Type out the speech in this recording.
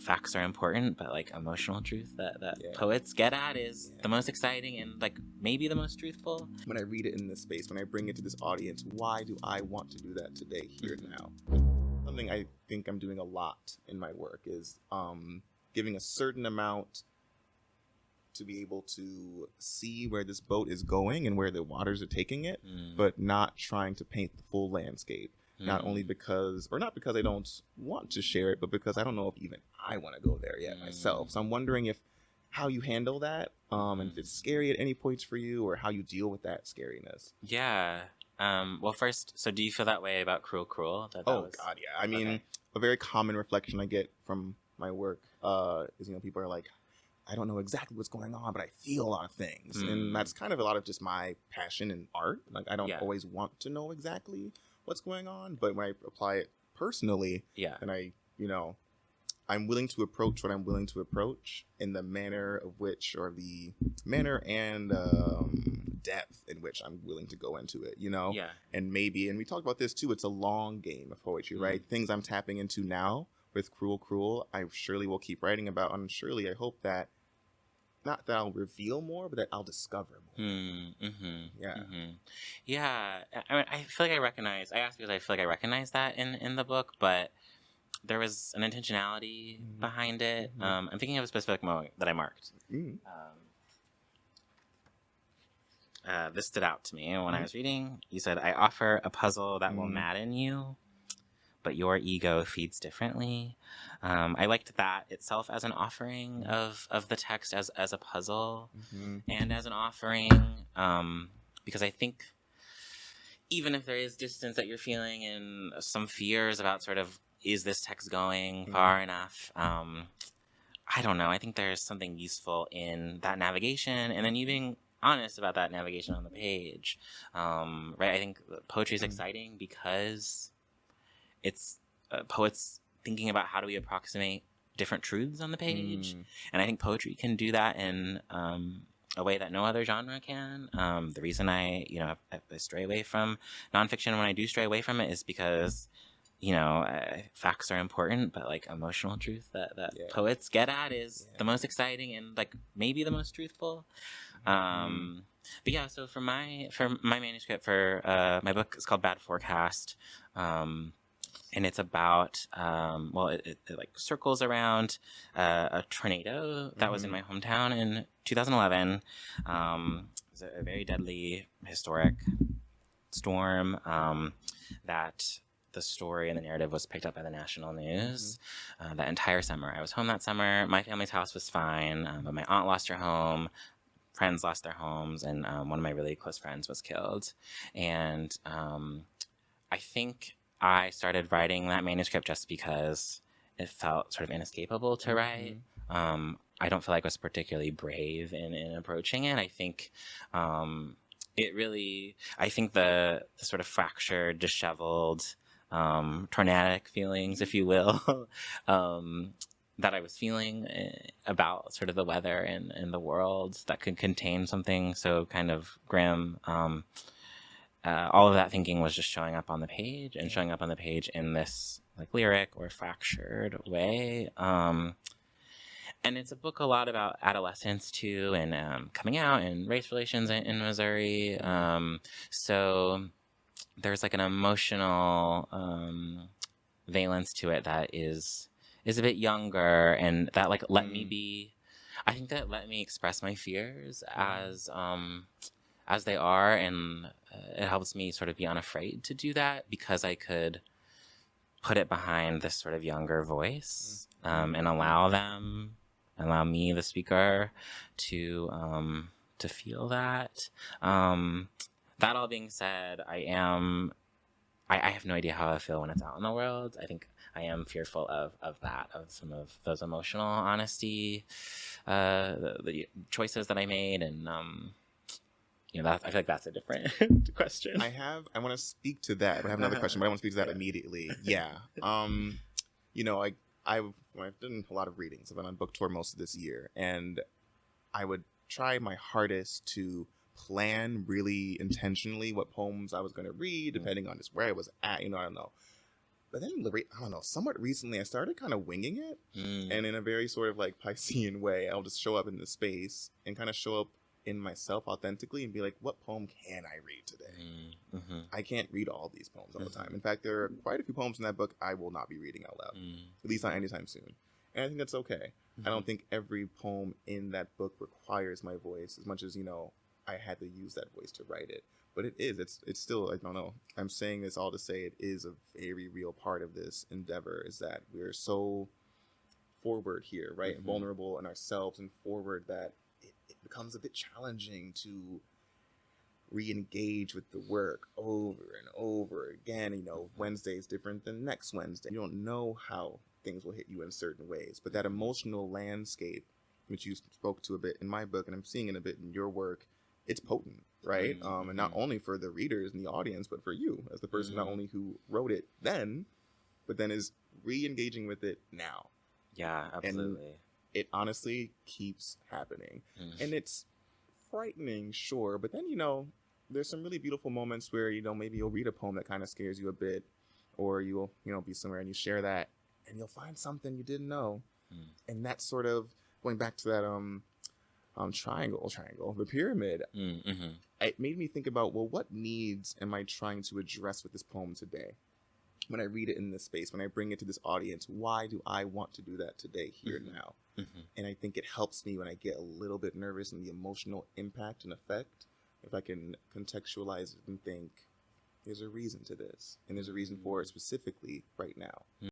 facts are important, but like emotional truth that Yeah. poets get at is the most exciting and like maybe the most truthful. When I read it in this space, when I bring it to this audience, why do I want to do that today, here, now? Something I think I'm doing a lot in my work is giving a certain amount to be able to see where this boat is going and where the waters are taking it, but not trying to paint the full landscape. Not only because I don't want to share it, but because I don't know if even I want to go there yet myself. So I'm wondering how you handle that, and if it's scary at any points for you, or how you deal with that scariness. Yeah. Well, first, so do you feel that way about Cruel? God, yeah. I mean, a very common reflection I get from my work is, people are like, I don't know exactly what's going on, but I feel a lot of things. And that's kind of a lot of just my passion in art. Like, I don't always want to know exactly what's going on, but when I apply it personally, then I'm willing to approach what I'm willing to approach in the manner of which, or the manner and depth in which I'm willing to go into it, Yeah. And we talked about this too, it's a long game of poetry, right? Things I'm tapping into now with Cruel, I surely will keep writing about, and surely I hope that, not that I'll reveal more, but that I'll discover more. Yeah. I mean, I feel like I asked because I feel like I recognize that in the book, but there was an intentionality behind it. I'm thinking of a specific moment that I marked. This stood out to me when I was reading. You said, I offer a puzzle that will madden you, but your ego feeds differently. I liked that itself as an offering of the text as a puzzle and as an offering, because I think even if there is distance that you're feeling and some fears about sort of, is this text going far enough? I don't know. I think there's something useful in that navigation, and then you being honest about that navigation on the page. Right? I think poetry is exciting because it's poets thinking about how do we approximate different truths on the page. And I think poetry can do that in a way that no other genre can. The reason I stray away from nonfiction when I do stray away from it is because facts are important, but like emotional truth that poets get at is the most exciting and like maybe the most truthful. But yeah, so for my manuscript for my book is called Bad Forecast, and it's about it like circles around a tornado that was in my hometown in 2011. It was a very deadly, historic storm that the story and the narrative was picked up by the national news that entire summer. I was home that summer. My family's house was fine, but my aunt lost her home. Friends lost their homes, and one of my really close friends was killed. And I think I started writing that manuscript just because it felt sort of inescapable to write. I don't feel like I was particularly brave in approaching it. I think I think the sort of fractured, disheveled, tornadic feelings, if you will, that I was feeling about sort of the weather and the world that could contain something so kind of grim. All of that thinking was just showing up on the page in this like lyric or fractured way. And it's a book a lot about adolescence too, and coming out and race relations in Missouri. So there's like an emotional valence to it that is a bit younger, and that like let me express my fears as they are, and it helps me sort of be unafraid to do that because I could put it behind this sort of younger voice and allow me, the speaker, to feel that. That all being said, I have no idea how I feel when it's out in the world. I think I am fearful of that, of some of those emotional honesty, the choices that I made, and I feel like that's a different question. I want to speak to that. I have another question, but I want to speak to that immediately. Yeah. I've done a lot of readings. I've been on book tour most of this year, and I would try my hardest to plan really intentionally what poems I was going to read, depending on just where I was at. I don't know. But then, I don't know, somewhat recently, I started kind of winging it. Mm. And in a very sort of like Piscean way, I'll just show up in the space and kind of show up in myself authentically and be like, what poem can I read today? Mm-hmm. I can't read all these poems all the time. In fact, there are quite a few poems in that book I will not be reading out loud, at least not anytime soon. And I think that's okay. I don't think every poem in that book requires my voice as much as, you know, I had to use that voice to write it. But it's still, I don't know. I'm saying this all to say it is a very real part of this endeavor, is that we're so forward here, right? And vulnerable in ourselves and forward that it becomes a bit challenging to re-engage with the work over and over again. You know, Wednesday is different than next Wednesday. You don't know how things will hit you in certain ways, but that emotional landscape, which you spoke to a bit in my book, and I'm seeing it a bit in your work, it's potent, right? And not only for the readers and the audience, but for you as the person not only who wrote it then, but then is re-engaging with it now. Yeah, absolutely. And it honestly keeps happening. And it's frightening, sure, but then, you know, there's some really beautiful moments where, you know, maybe you'll read a poem that kind of scares you a bit, or you'll, you know, be somewhere and you share that and you'll find something you didn't know. And that's sort of going back to that triangle, the pyramid. It made me think about, well, what needs am I trying to address with this poem today? When I read it in this space, when I bring it to this audience, why do I want to do that today, here, now? And I think it helps me when I get a little bit nervous and the emotional impact and effect, if I can contextualize it and think, there's a reason to this, and there's a reason for it specifically right now.